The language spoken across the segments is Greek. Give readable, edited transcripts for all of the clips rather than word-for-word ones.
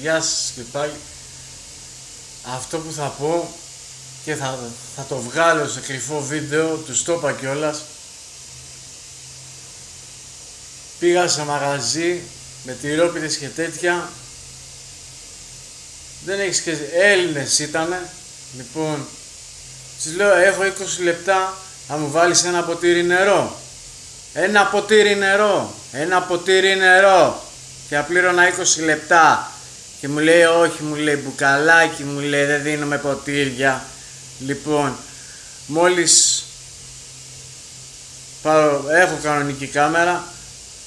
Γεια σας και πάλι. Αυτό που θα πω και θα το βγάλω σε κρυφό βίντεο, τους το είπα κιόλας. Πήγα σε μαγαζί με τυρόπιτες και τέτοια. Δεν έχεις και Έλληνες ήτανε. Λοιπόν, τους λέω έχω 20 λεπτά να μου βάλεις ένα ποτήρι νερό. Ένα ποτήρι νερό. Ένα ποτήρι νερό. Και απλήρωνα 20 λεπτά. Και μου λέει όχι, μου λέει μπουκαλάκι, μου λέει δεν δίνουμε ποτήρια. Λοιπόν, μόλις έχω κανονική κάμερα.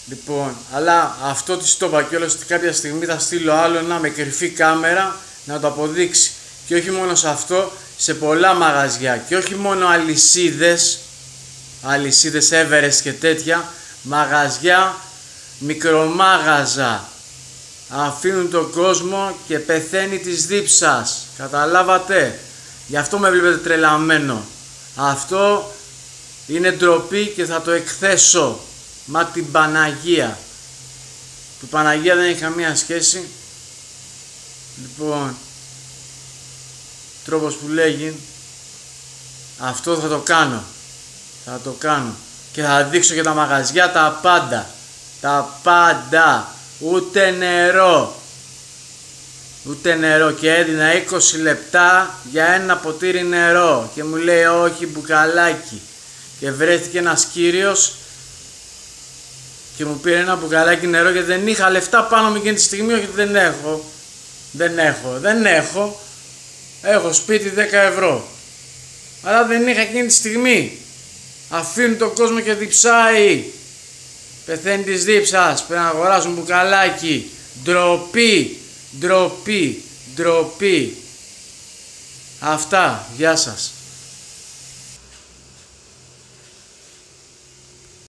Λοιπόν, αλλά αυτό της το είπα κιόλας ότι κάποια στιγμή θα στείλω άλλο ένα με κρυφή κάμερα να το αποδείξει. Και όχι μόνο σε αυτό, σε πολλά μαγαζιά. Και όχι μόνο αλυσίδες Everest και τέτοια, μαγαζιά, μικρομάγαζα. Αφήνουν τον κόσμο και πεθαίνει της δίψας. Καταλάβατε? Γι' αυτό με βλέπετε τρελαμένο. Αυτό είναι ντροπή και θα το εκθέσω. Μα την Παναγία. Που η Παναγία δεν έχει καμία σχέση. Λοιπόν, τρόπος που λέγει, αυτό θα το κάνω. Θα το κάνω. Και θα δείξω και τα μαγαζιά τα πάντα. Τα πάντα. Ούτε νερό. Ούτε νερό. Και έδινα 20 λεπτά για ένα ποτήρι νερό. Και μου λέει όχι μπουκαλάκι. Και βρέθηκε ένας κύριος και μου πήρε ένα μπουκαλάκι νερό γιατί δεν είχα λεφτά πάνω μου εκείνη τη στιγμή. Όχι, δεν έχω. Έχω σπίτι 10 ευρώ. Αλλά δεν είχα εκείνη τη στιγμή. Αφήνουν τον κόσμο και διψάει. Πεθαίνει της δίψας. Πρέπει να αγοράσουν μπουκαλάκι. Ντροπή. Ντροπή. Ντροπή. Αυτά. Γεια σας.